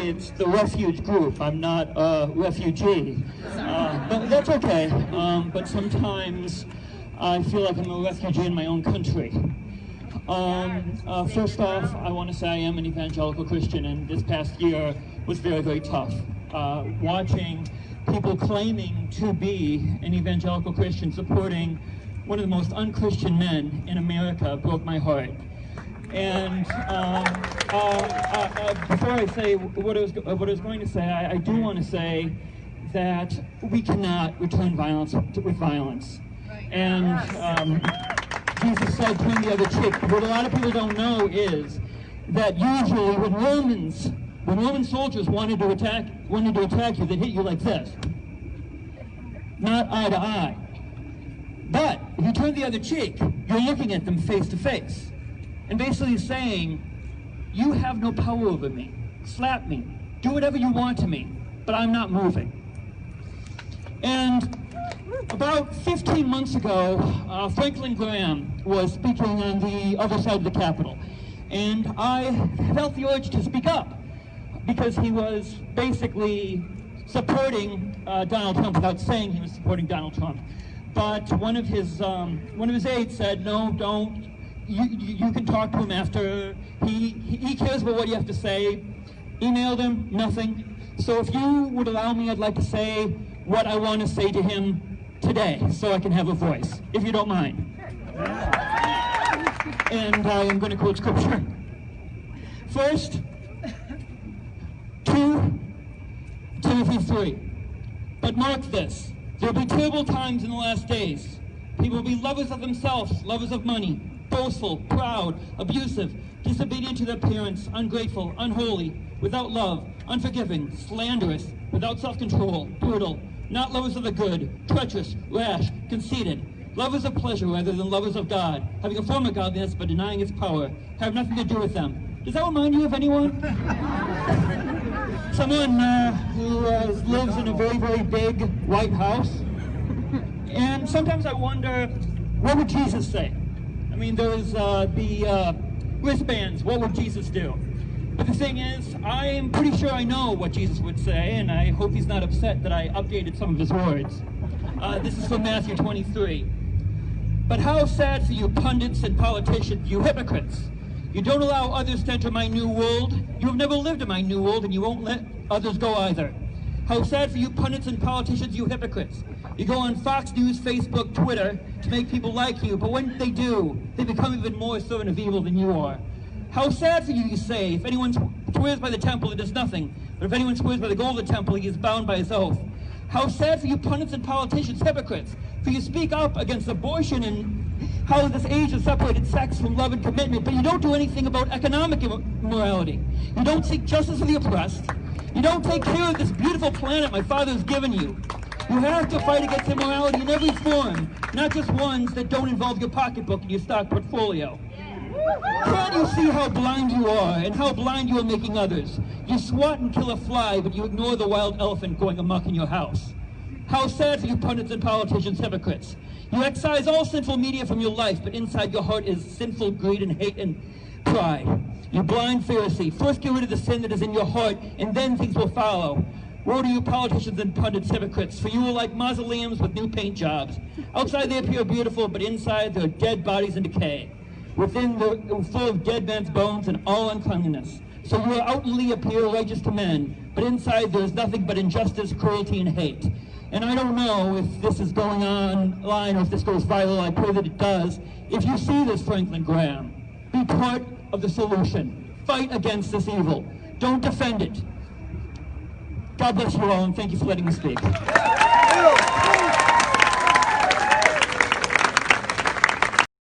It's the refuge group. I'm not a refugee, but that's okay. But sometimes I feel like I'm a refugee in my own country. First off, I want to say I am an evangelical Christian, and this past year was very, very tough. Watching people claiming to be an evangelical Christian supporting one of the most unchristian men in America broke my heart. And before I say what I was going to say, I do want to say that we cannot return violence with violence. And Jesus said, "Turn the other cheek." What a lot of people don't know is that usually when Roman soldiers wanted to attack you, they'd hit you like this, not eye to eye. But if you turn the other cheek, you're looking at them face to face, and basically saying, "You have no power over me. Slap me. Do whatever you want to me, but I'm not moving." And about 15 months ago, Franklin Graham was speaking on the other side of the Capitol, and I felt the urge to speak up because he was basically supporting Donald Trump without saying he was supporting Donald Trump. But one of his aides said, "No, don't. You can talk to him after. He cares about what you have to say." Emailed him, nothing. So if you would allow me, I'd like to say what I want to say to him today, so I can have a voice, if you don't mind. And I am going to quote scripture. First, 2 Timothy 3. "But mark this, there will be terrible times in the last days. People will be lovers of themselves, lovers of money, boastful, proud, abusive, disobedient to their parents, ungrateful, unholy, without love, unforgiving, slanderous, without self-control, brutal, not lovers of the good, treacherous, rash, conceited, lovers of pleasure rather than lovers of God, having a form of godliness but denying its power, have nothing to do with them." Does that remind you of anyone? Someone who lives in a very, very big White House. And sometimes I wonder, what would Jesus say? I mean, there's the wristbands. What would Jesus do? But the thing is, I am pretty sure I know what Jesus would say, and I hope he's not upset that I updated some of his words. This is from Matthew 23. "But how sad for you pundits and politicians, you hypocrites! You don't allow others to enter my new world. You have never lived in my new world, and you won't let others go either. How sad for you pundits and politicians, you hypocrites! You go on Fox News, Facebook, Twitter to make people like you, but when they do, they become even more servant of evil than you are. How sad for you, you say, if anyone swears by the temple, it does nothing. But if anyone swears by the gold of the temple, he is bound by his oath. How sad for you pundits and politicians, hypocrites, for you speak up against abortion and how this age has separated sex from love and commitment, but you don't do anything about economic immorality. You don't seek justice for the oppressed. You don't take care of this beautiful planet my Father has given you. You have to fight against immorality in every form, not just ones that don't involve your pocketbook and your stock portfolio. Can't you see how blind you are and how blind you are making others? You swat and kill a fly, but you ignore the wild elephant going amok in your house. How sad for you pundits and politicians, hypocrites. You excise all sinful media from your life, but inside your heart is sinful greed and hate and pride. You blind Pharisee, first get rid of the sin that is in your heart, and then things will follow. Woe to you politicians and pundits, hypocrites, for you are like mausoleums with new paint jobs. Outside they appear beautiful, but inside they are dead bodies in decay. Within they're full of dead men's bones and all uncleanliness. So you outwardly appear righteous to men, but inside there is nothing but injustice, cruelty, and hate. And I don't know if this is going online or if this goes viral. I pray that it does. If you see this, Franklin Graham, be part of the solution. Fight against this evil. Don't defend it. God bless you all, and thank you for letting me speak.